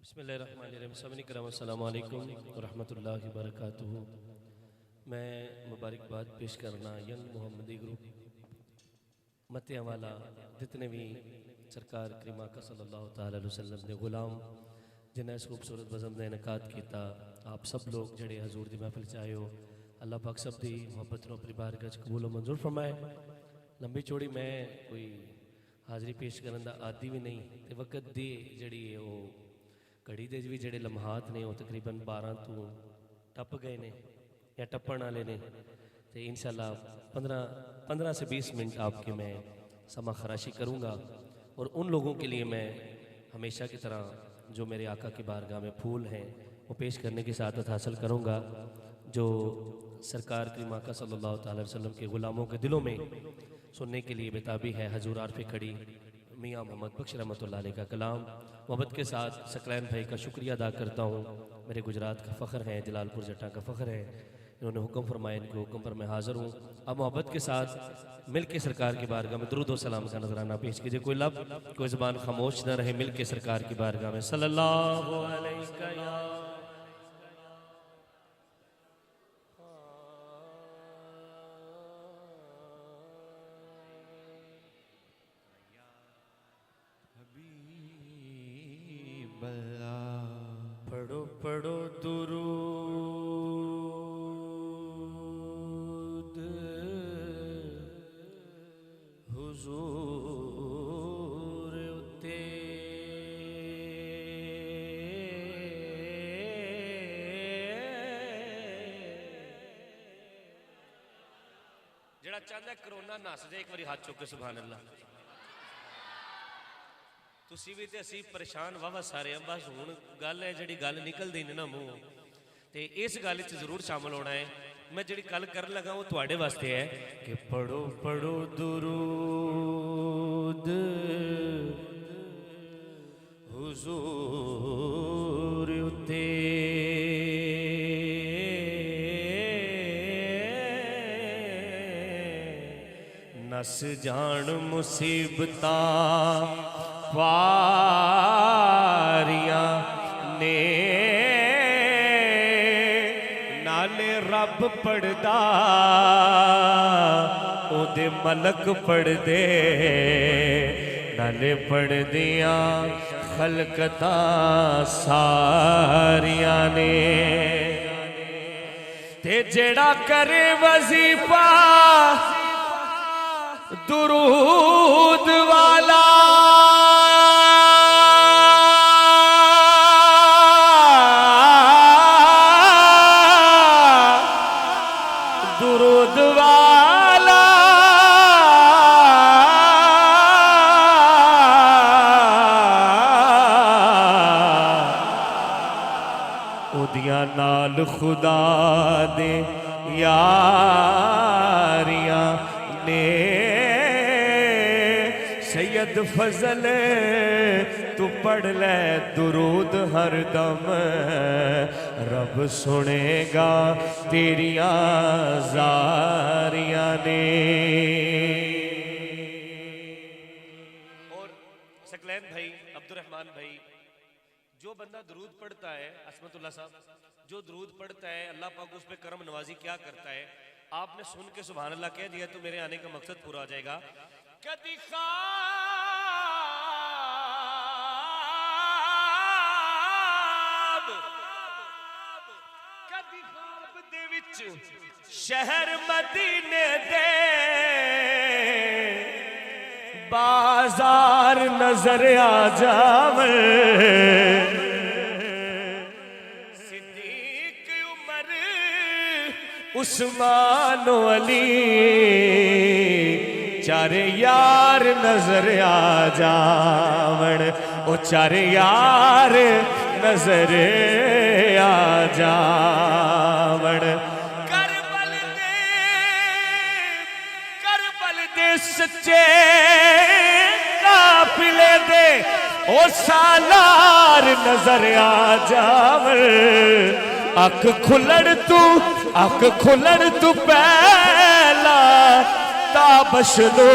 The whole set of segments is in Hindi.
बिस्मिल्लाहिर्रहमानिर्रहीम। अस्सलामु अलैकुम वरहमतुल्लाहि वबरकातुहू। मैं मुबारकबाद पेश करना यंग मोहम्मदी ग्रुप मतिया वाला जितने भी सरकार करीमा का सल्लल्लाहु तआला अलैहि वसल्लम ने गुलाम जिन्हें इस खूबसूरत बज़म ने इनकाद किया। आप सब लोग जड़े हजूर की महफिल च आए हो, अल्लाह पाक सब दी मुहब्बत नो अपनी बारगाह च कबूल व मंजूर फरमाए। लंबी चौड़ी मैं कोई हाज़री पेश करने का आदि भी नहीं, तो वक्त दी जड़ी है वो घड़ी दे भी जड़े लम्हात ने वो तकरीबन 12 तो टप गए ने या टप्पण वाले ने। तो इंशाल्लाह 15 से 20 मिनट आपके मैं समा खराशी करूँगा और उन लोगों के लिए मैं हमेशा की तरह जो मेरे आका की बारगाह में फूल हैं वो पेश करने की सादत हासिल करूँगा, जो सरकार करीमा का सल्लल्लाहु अलैहि वसल्लम के ग़ुलामों के दिलों में सुनने के लिए बेताबी है। हजूर आरफ़ खड़ी मियाँ मोहम्मद बख्श रहमतुल्लाह अलैह का कलाम मोहब्बत के साथ सकलैन भाई का शुक्रिया अदा करता हूँ। मेरे गुजरात का फ़ख्र है, जलालपुर जट्टा का फ़ख्र है, इन्होंने हुक्म फरमाया, इनके हुक्म पर मैं हाज़िर हूँ। अब मोहब्बत के साथ मिल के सरकार की बारगाह में दुरूद व सलाम का नजराना पेश कीजिए। कोई लब कोई ज़बान खामोश न रहे, मिल के सरकार की बारगाह में सल्लल्लाहु अलैहि वसल्लम। पढ़ो पढ़ो दुरूद हुजूर उत्ते जड़ा चाहता करोना नस जाए एक बारी हाथ चुक के सुभान अल्लाह। तुसी भी ते असी परेशान वावा सारे हैं, बस हुण गल है जिहड़ी गल निकलदी नहीं ना मूँह ते इस गल च जरूर शामिल होना है। मैं जिहड़ी गल करन लगा वो तुहाडे वास्ते है कि पढ़ो पढ़ो दुरूद हुजूर उत्ते नस जान मुसीबतां वारियां ने नाले रब पढ़दा ओदे मलक पढ़दे नाले पढ़दियां खलकतां सारियां ने। ते जेड़ा करे वजीफा दुरूद वाला दुरूद वाला उदियां नाल खुदा दे यारियां ने। सैयद फजल तू पढ़ ले दुरूद हर दम, रब सुनेगा तेरिया ज़ारियां ने। और सकलैन भाई, अब्दुर्रहमान भाई, जो बंदा दुरूद पढ़ता है, असमतुल्लाह साहब, जो दुरूद पढ़ता है अल्लाह पाक उस पर करम नवाजी क्या करता है। आपने सुन के सुभान अल्लाह कह दिया तो मेरे आने का मकसद पूरा हो जाएगा। कदी ख्वाब दे विच शहर मदीने दे बाजार नजर आ जावे। सिद्दीक उमर उस्मान अली चारे यार नजर आ जावण, ओ चारे यार नजर आ जावण। करबल दे सच्चे काफिले दे ओ सालार नजर आ जावण। अख खुलड़ तू पहला ताबश दो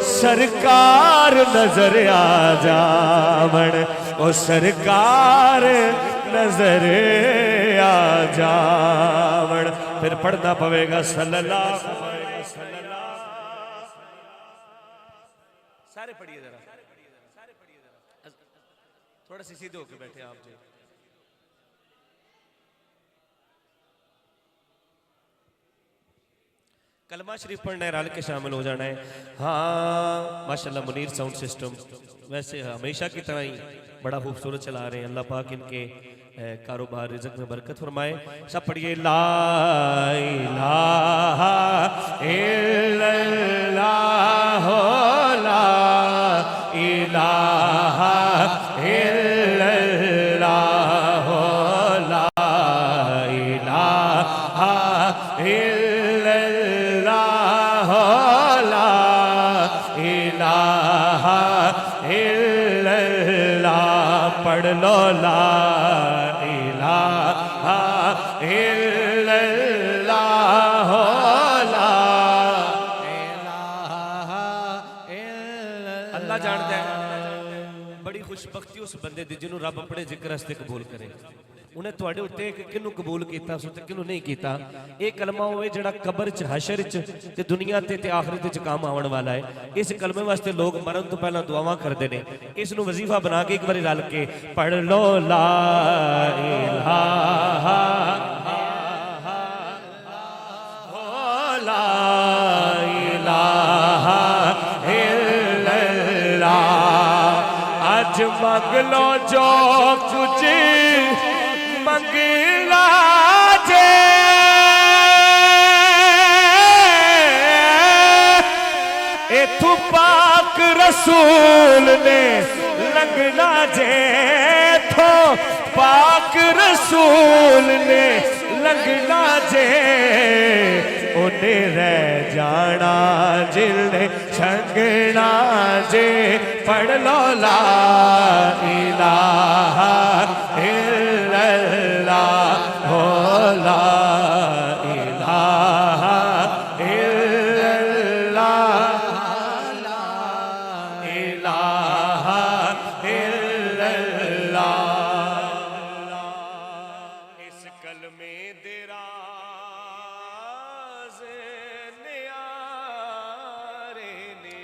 सरकार नजर आ जावण, ओ सरकार नजर आ जावण। फिर पढ़ना पवेगा सल्लल्लाहु अलैहि वसल्लम। सारे पढ़िए जरा, थोड़ा सी सीधे होके बैठे आप जी। कलमा शरीफ पढ़ना है, रल के शामिल हो जाना है। हाँ माशाल्लाह मुनीर साउंड सिस्टम वैसे हमेशा की तरह ही बड़ा खूबसूरत चला रहे हैं। अल्लाह पाक इनके कारोबार रिज़्क़ में बरकत फरमाए। सब पढ़िए ला इलाहा इल्लल्लाह, ला इलाहा इल्लल्लाह, ला इलाहा इल्लल्लाह, ला इलाहा इल्लल्लाह। पढ़ लो ला इलाहा इल्लल्लाह, ला इलाहा इल्लल्लाह। अल्लाह जानता है बड़ी खुशबख्ती उस बंदे दी जिन्होंने रब अपने जिक्र वास्ते कबूल करे। उन्हें तुहाडे उत्ते किनू कबूल किया किनू नहीं किया। एक कलमा होवे जिहड़ा कबर च हशर च ते दुनिया ते आखिरत च काम आवन वाला है। इस कलमे वास्ते लोग मरन तो पहला दुआवां करते हैं। इस नू वजीफा बना के एक बार रल के पढ़ लो ला इलाहा ला इलाहा इल्लल्लाह। आज मंग लो जो कुछ मंगला जे, इथू पाक रसूल ने लंघना जे, थो पाक रसूल ने लंघना जे, उन्हें रह जाना जिले छंगना जे। पढ़ लो ला इलाहा इल्लल्लाह, हो ला इलाहा इल्लल्लाह, ला इलाहा इल्लल्लाह। इस कलमे दे राज़ न्यारे ने,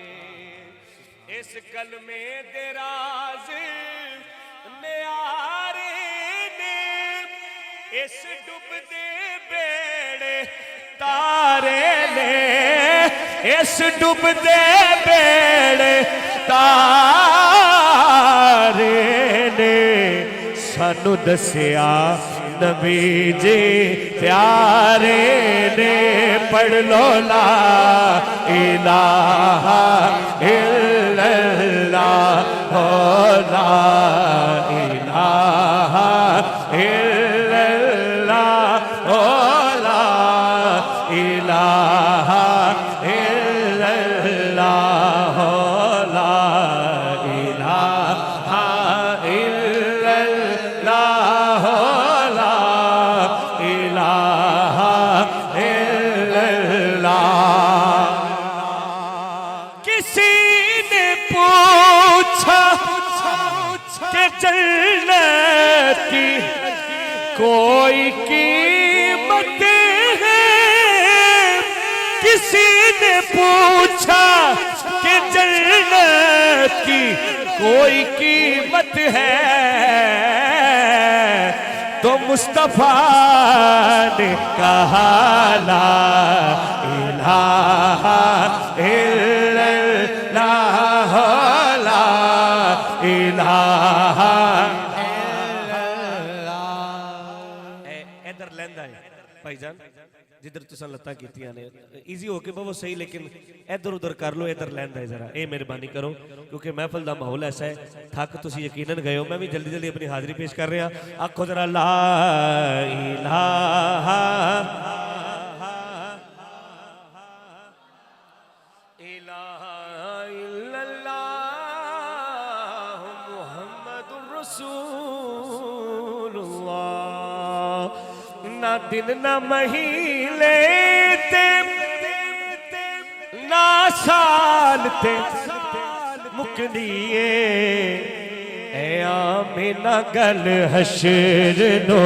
इस कलमे दे राज़ न्यारे ने, इस डुबदे बेड़े तारे ने, इस डुबदे बेड़े तारे ने, सानू दसिया नबी जी प्यारे ने। पढ़ लो ला इलाहा इल्लल्लाह, हो ला इलाहा इल्लल्लाह, हो ला इलाहा इल्लल्लाह, हो ला इलाहा इल्लल्लाह, हो ला इलाहा इल्लल्लाह। किसी ने पूछा कि जन्नत की कोई कीमत है, किसी ने पूछा कि जन्नत की कोई कीमत है, तो मुस्तफा ने कहा ला इलाहा इल्लल्लाह, ला इलाहा इल्लल्लाह। इधर लैंदा है भाईजान जिधर तुसा लत्ता कीतियां ने इजी होके वो सही, लेकिन इधर उधर कर लो, इधर लैंदा है जरा, ये मेहरबानी करो क्योंकि महफिल का माहौल ऐसा है। थक तुसी यकीनन गए हो, मैं भी जल्दी जल्दी अपनी हाजिरी पेश कर रहा। आखो जरा ला इलाहा इल्लल्लाह मुहम्मदुर रसूलुल्लाह। ना दिन ना महीने ते ना ना साल ते मुकनीए ए आमिना गल हशर नो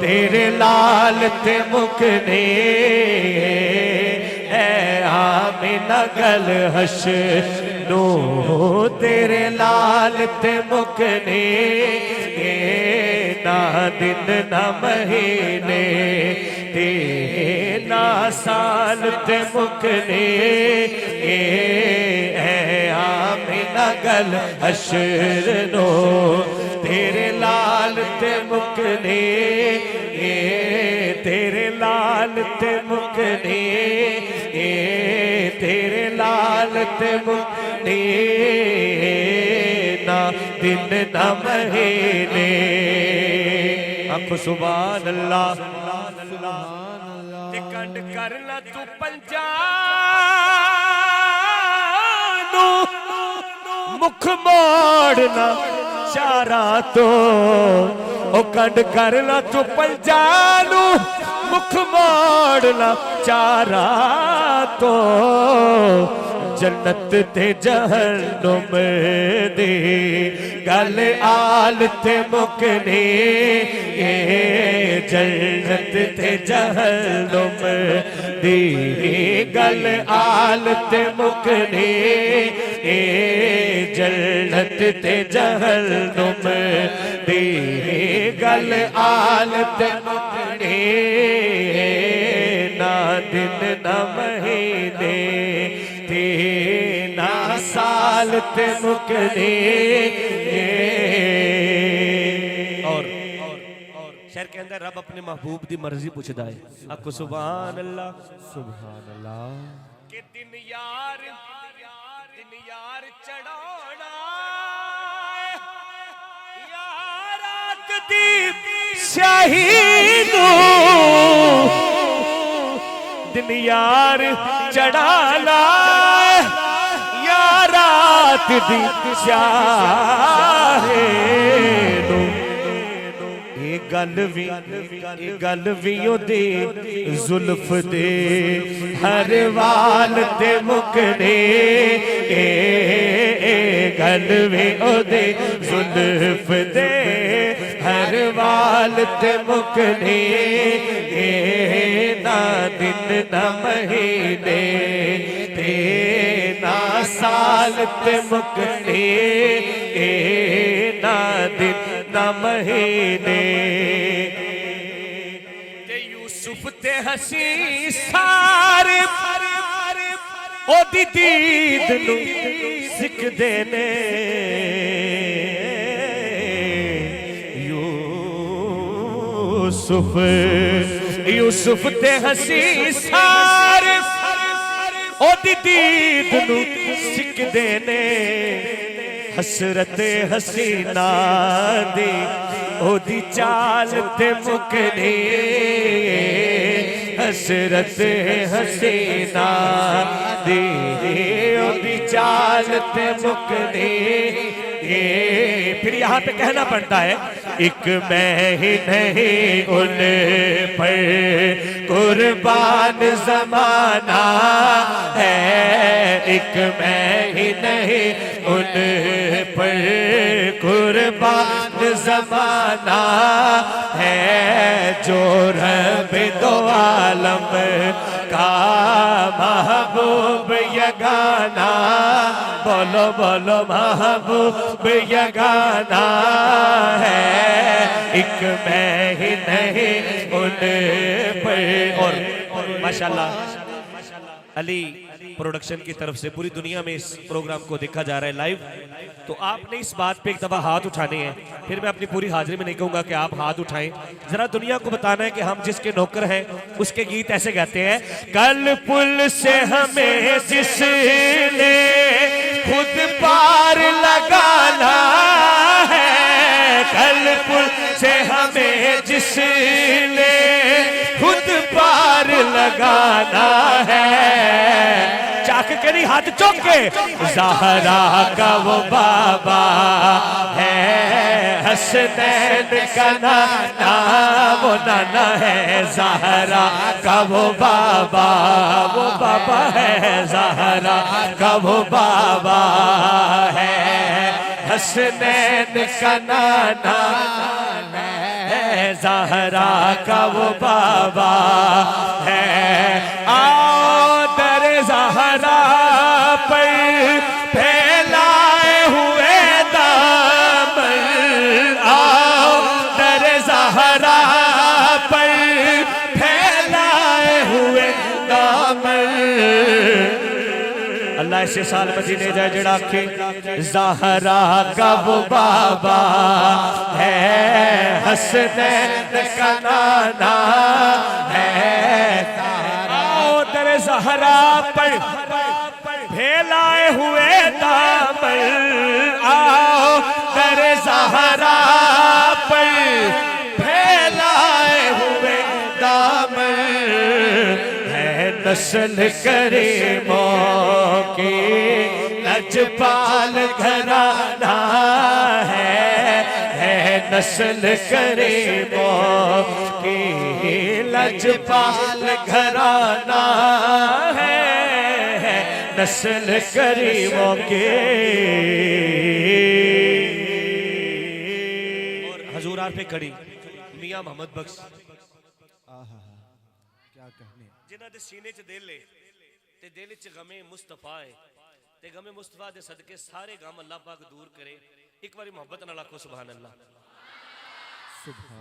तेरे लाल ते मुकने ए आमिना गल हशर नो तेरे लाल ते मुकने ना दिन ना महीने ते ना साल ते मुकने आमिना गल हशर नो तेरे लाल ते मुकने तेरे लाल ते मुकने तेरे लाल ते मुकने ना दिन ना महीने आखो सुभान अल्लाह ते कंड करना तू पंजा मुख मोड़ना चारा तो ओ कंड करना तू पंजानू मुख मोड़ना चारा तो जन्नत ते जहन्नुम दी गल आल ते मुकने जन्नत ते जहन्नुम दी गल आल ते मुकने जन्नत ते जहन्नुम दी गल आल ते मुकने ना दिन ना महीने ते ना साल ते मुकने और शहर के अंदर रब अपने महबूब दी मर्जी पूछदा है आखो सुभान अल्लाह के दिन यार चढ़ाना यार दी शाहीदू दिन यार चढ़ाना या रात दी शाहीदू गल भी ओदे जुल्फ दे हर वाल ते मुकने गल भी ओदे जुल्फ दे हर वाल ते मुकने ना दिन ना महीने ते ना साल ते मुकने ना दिन ना महीने ते यूसुफ ते हसी सारे ओदी दीद नू सिकदे ने यूसुफ ते हसी सारे ओदी दीद नू सिकदे ने हसरत हसीना दी ओदी चाल ते मुकने हसरत हसीना दी ओदी चाल ते मुकने फिर यहाँ पे कहना पड़ता है एक मैं ही नहीं उन पर कुर्बान जमाना है एक मैं ही नहीं उन पर कुर्बान जमाना है जो रब दो आलम का महबूब यगाना बोलो बोलो महबूब यगाना है एक मैं ही नहीं उन पर और माशाल्लाह अली प्रोडक्शन की तरफ से पूरी दुनिया में इस प्रोग्राम को देखा जा रहा है लाइव। तो आपने इस बात पे एक दफा हाथ उठाने हैं, फिर मैं अपनी पूरी हाजिरी में नहीं कहूंगा कि आप हाथ उठाएं, जरा दुनिया को बताना है कि हम जिसके नौकर हैं उसके गीत ऐसे गाते हैं। कल पुल से हमें जिसने खुद पार लगाना है, कल पुल से हमें जिसने खुद पार लगाना है, चाक एक कड़ी हाथ चुक के ज़हरा का वो बाबा है, हसनैन का नाना वो नाना है, ज़हरा का वो बाबा है, ज़हरा का वो बाबा है, हसनैन का नाना है, ज़हरा का वो बाबा है। आओ दर ज़हरा पर फैलाए हुए दामन, आओ दर ज़हरा पर फैलाए हुए दामन। अल्लाह ऐसे साल मदीने जाए जड़ा के ज़हरा का वो बाबा है, हसनैन का नाना है। आओ दर ज़हरा पर फैलाए हुए दामन, आओ दर ज़हरा पर फैलाए हुए दामन, नस्ल करीमों की लजपाल घराना है, नस्ल करीमों की लजपाल घराना है, नस्ल करीमों के। और हजूरार पे खड़ी मियां मोहम्मद बख्श, जिन्हां दे सीने च दिल है ते दिल च गमे मुस्तफा है ते गमे मुस्तफा दे सदके सारे गम अल्लाह पाक दूर करे। एक बारी मोहब्बत नाल आखो सुभान अल्लाह।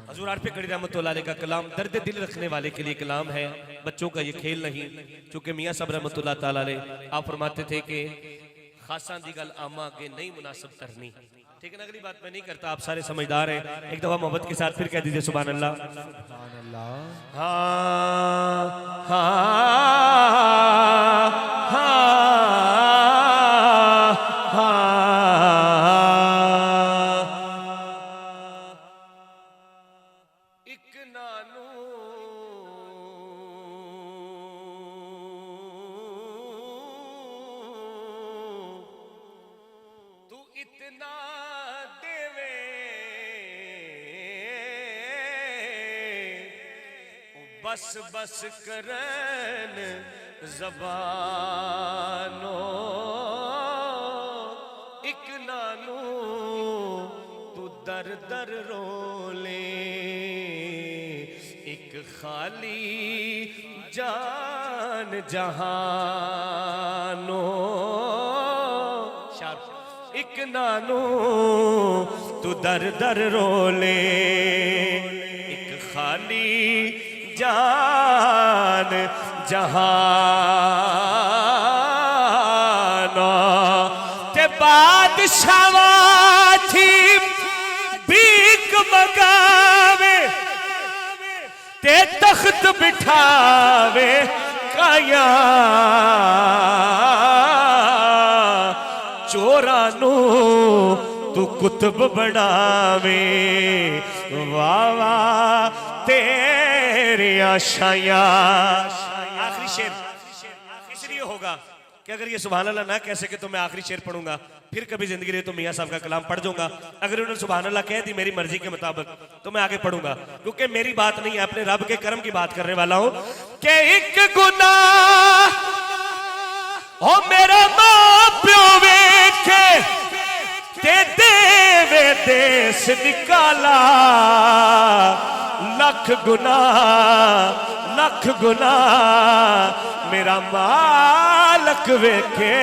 हजूर आरफे कड़ी रहमतुल्लाह अलैह का कलाम दर्द दिल रखने वाले के लिए कलाम है, बच्चों का ये खेल नहीं। चूंकि मियां साहब रहमतुल्लाह ताला अलैह आप फरमाते थे कि खासा दी गल आमा के नहीं मुनासिब करनी, ठीक है ना। अगली बात मैं नहीं करता, आप सारे समझदार हैं। एक दफा मोहब्बत के साथ फिर कह दीजिए सुभान अल्लाह। हाँ हाँ हाँ हाँ, एक नानू तू इतना देवे बस बस करन ज़बानो, एक नानू तू दर दर रोले, एक खाली जान जहानो। एक नानू तू दर दर रोले, एक खाली जान जहानो। ते बादशाह थी भीख मगावे ते तख्त बिठावे काया, चोरानू तू कुतुब बनावे, वाह वाह तेरी आशायां। आखिरी शेर इसलिए होगा कि अगर ये सुभान अल्लाह ना कह सके तो मैं आखिरी शेर पढ़ूंगा, फिर कभी जिंदगी रही तो मियां साहब का कलाम पढ़ जाऊंगा। अगर उन्होंने सुभान अल्लाह कह दी मेरी मर्जी के मुताबिक तो मैं आगे पढ़ूंगा, क्योंकि मेरी बात नहीं है, अपने रब के करम की बात करने वाला हूं। कि एक गुनाह ओ मेरा मां प्यो वेखे ते देवे देश निकाला, लख गुना मेरा मालक वेखे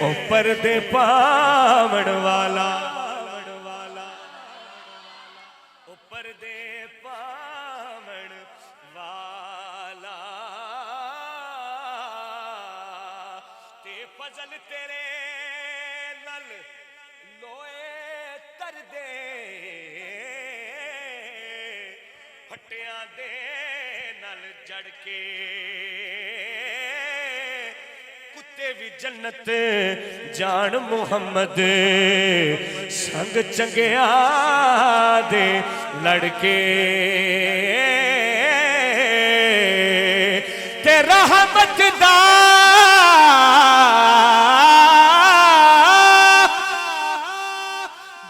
ओ पर्दे पावण वाला, ओ पर्दे पावण वाला। ते फजल तेरे नल लोए कर दे, फटिया दे नल जड़ के कुत्ते भी जन्नत जान मुहम्मद संग चंगिया दे लड़के। ते रहमत दा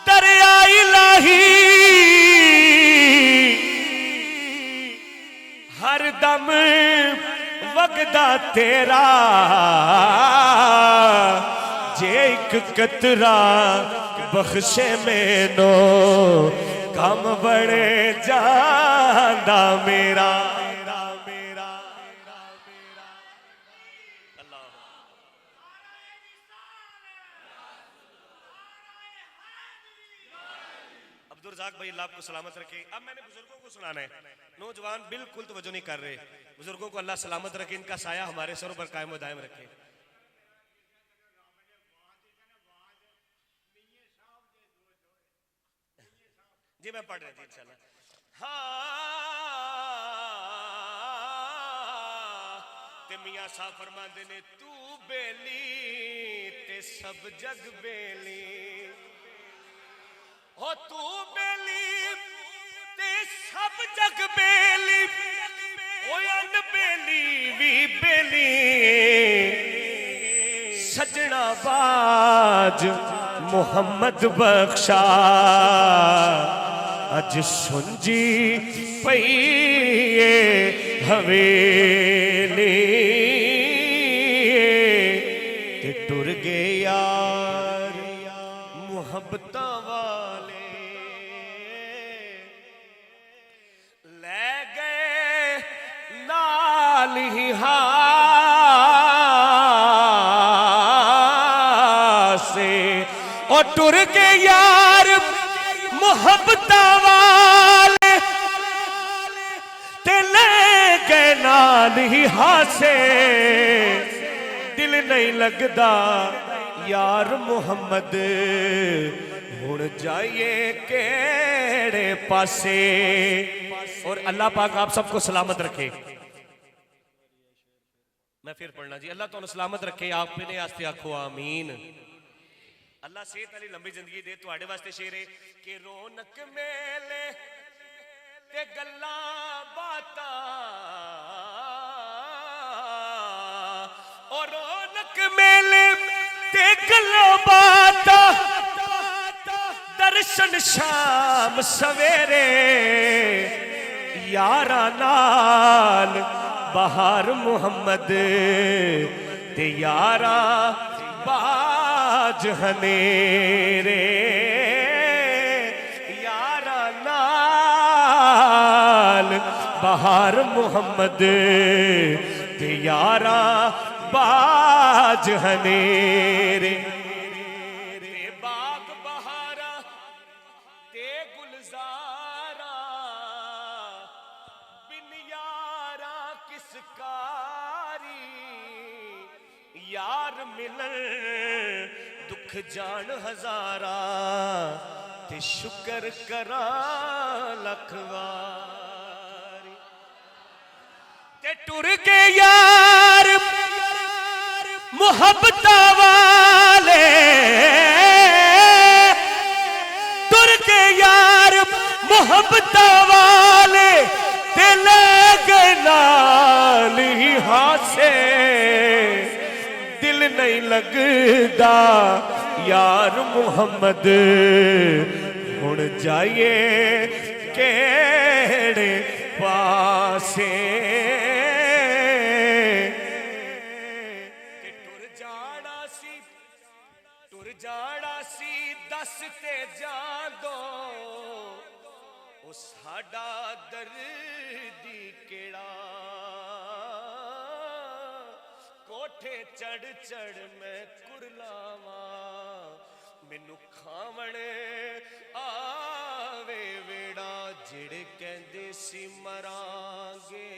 दरिया इलाही हर दम वगदा तेरा जे एक कतरा बख्शे मैनो कम बड़े जांदा मेरा। अब्दुर्रज़ाक भाई अल्लाह आपको सलामत रखे। अब मैंने बुजुर्गों को सुनाना है, नौजवान बिल्कुल तवज्जो नहीं कर रहे। बुजुर्गों को अल्लाह सलामत रखे, इनका साया हमारे सरों पर कायम व दायम रखे। जी मैं पढ़ रहा थी इंशाल्लाह। हाँ ते मियां साहब फरमाते ने तू बेली ते सब जग बेली, हो तू बेली ते सब जग बेली, ओ अन बेली भी बेली। सजना बाज मोहम्मद बख्शा अज सुंजी पई हवेली, ते टुर गए यार मुहब्बत वाले, ले गए नाल ही हासे, और टुर गए यार मुहब्बत वाले, ते ले गए नाल ही हासे। दिल नहीं लगदा यार मुहम्मद हुण जाइए केड़े पासे। और अल्लाह पाक आप सबको सलामत रखे। मैं फिर पढ़ना जी, अल्लाह तो सलामत रखे, आप मेरे आस्ते आखो आमीन। अल्लाह सेहत वाली लंबी जिंदगी दे। तुहाडे वास्ते शेर है कि रौनक मेले ते गल्लां बातां, और रौनक मेले ते गल्लां बातां, दर्शन शाम सवेरे यारा नाल बहार मुहम्मद ते यारा बाज हनेरे, यारा नाल बहार मुहम्मद ते यारा बाज हनेरे। बाग बहारा ते गुलजारा बिन यारा किस कारी, यार मिलन दुख जान हजारा, ते शुक्र करा लख वारी। ते टुर के यार मुहब्बत वाले, टुर के यार मुहब्बत वाले, ते लग नाल ही हासे। दिल नहीं लगदा यार मुहम्मद हुण जाइए केड़े पासे। टुर जाना सी दस ते जादो, ओ साडा दर्दी केड़ा, कोठे चढ़ चढ़ मैं कुरलावा, मैनू खावण आवे वेड़ा, जेड़े कहंदे सी मरांगे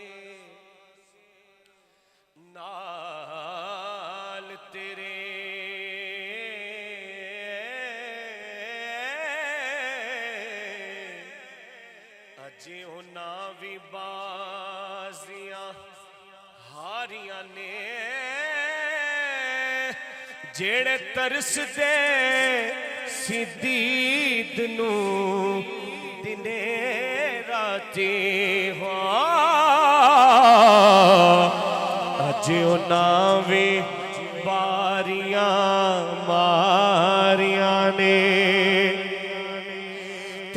नाल तेरे। अजे उन्ना भी बाजियां हारियां ने, जेड़े तरसदे सी दीद नू दिने राती। अजे उन्ना भी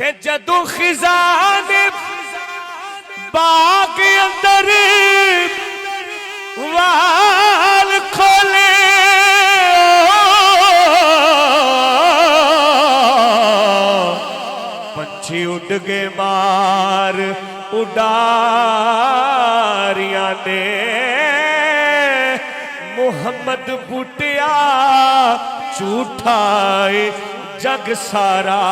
ते जदों खिज़ान बाग अंदर वाल खोले पंछी उड़ गए मार उडारिया ने मुहम्मद बूटिया झूठा जग सारा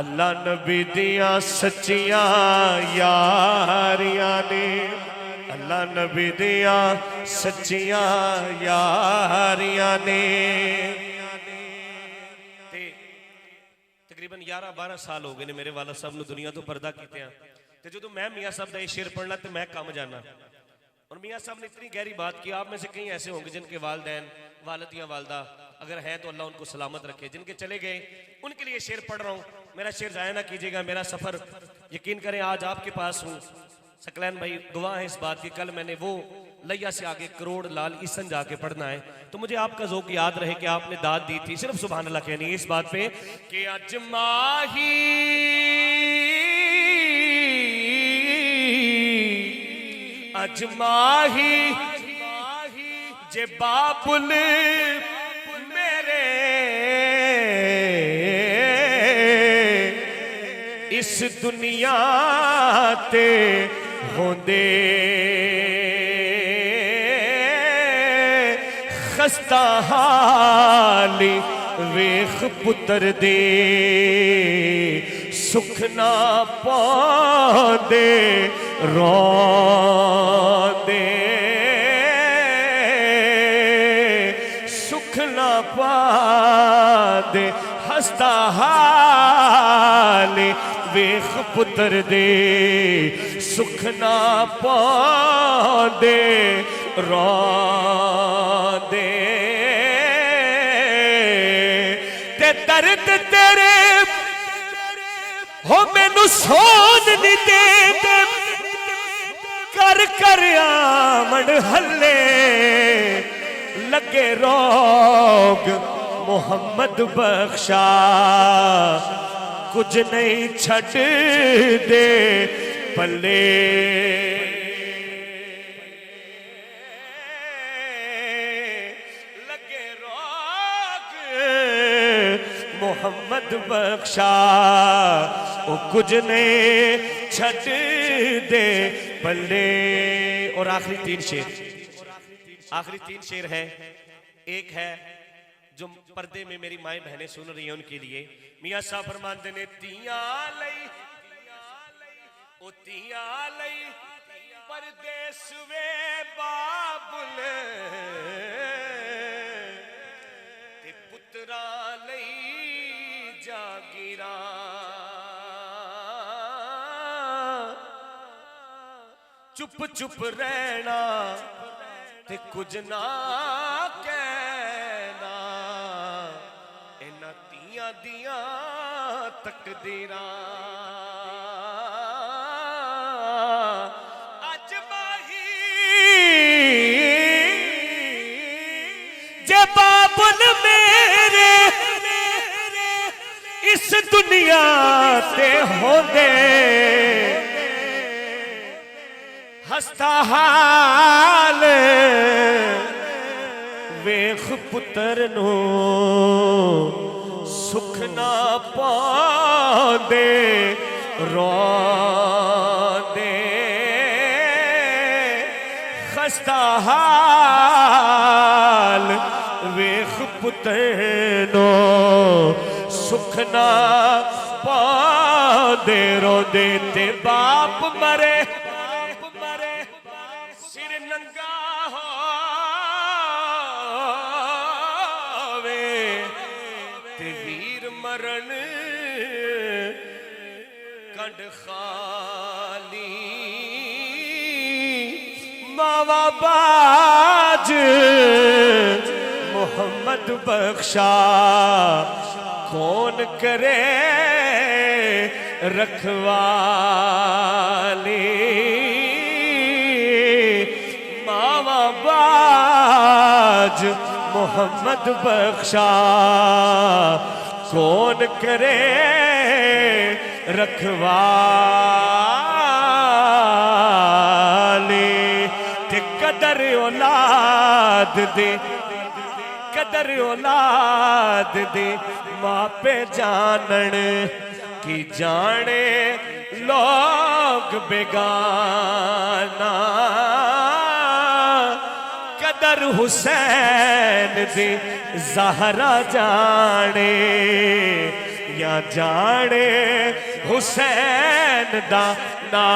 अल्लाह नबी दिया सच्चियां यारियां ने अल्लाह नबी दिया सच्चियां यारियां ने तकरीबन 11-12 साल हो गए ने मेरे वाला साहब ने दुनिया तो पर्दा कीते ते जो मैं मियाँ साहब का शेर पढ़ना तो मैं कम जाना और मियाँ साहब ने इतनी गहरी बात की। आप में से कई ऐसे होंगे जिनके वालदैन वालिद या वालदा अगर हैं तो अल्लाह उनको सलामत रखे, जिनके चले गए उनके लिए शेर पढ़ रहा हूँ। मेरा शेर जाया ना कीजिएगा, मेरा सफ़र यकीन करें आज आपके पास हूँ। सकलैन भाई गवाह है इस बात की, कल मैंने वो लैया से आगे करोड़ लाल ईसन जाके पढ़ना है तो मुझे आपका ज़ौक़ याद रहे कि आपने दाद दी थी सिर्फ सुभान अल्लाह कहनी है इस बात पे कि अज माही अजमाही जे बाबुल मेरे इस दुनिया ते होंदे खस्ता हाली वेख पुत्र दे सुख ना पांदे रोंदे सुख ना पांदे हंसता हाल वेख पुत्र दे सुख ना पांदे रोंदे ते दर्द तेरे हो मैनू सोन नहीं देते कर कर आमन हल्ले लगे रोग मोहम्मद बख्शा कुछ नहीं छड़ दे पल्ले लगे रोग मोहम्मद बख्शा वो कुछ नहीं छड़ दे पल्ले। और आखिरी तीन शेर है। एक है जो पर्दे में मेरी माएं बहनें सुन रही हैं उनके लिए मियाँ साहब फरमाते ने तिया लई ओ तिया लई परदेस वे बाबुल ते पुत्रा लई जागीरा चुप चुप रहना ते कुछ ना कहना इन्हां तियां दियां तकदीरां अज माही जे बाबुल मेरे इस दुनिया ते होंदे हस्ता हाल वेख पुत्र नो सुख ना पांदे रोंदे खस्ता हाल वेख पुत्र नो सुख ना पांदे रोंदे ते बाप मरे सिर नंगा होवे ते वीर मरण कंड खाली मावा बाज मोहम्मद बख्शा कौन करे रखवाली मावा बाज मोहम्मद बख्शा कौन करे रखवाली ते कदर औलाद दे कदर औलाद दे मापे जानन की जाने लोग बेगाना कदर हुसैन दे ज़हरा जाने या जाने हुसैन दा ना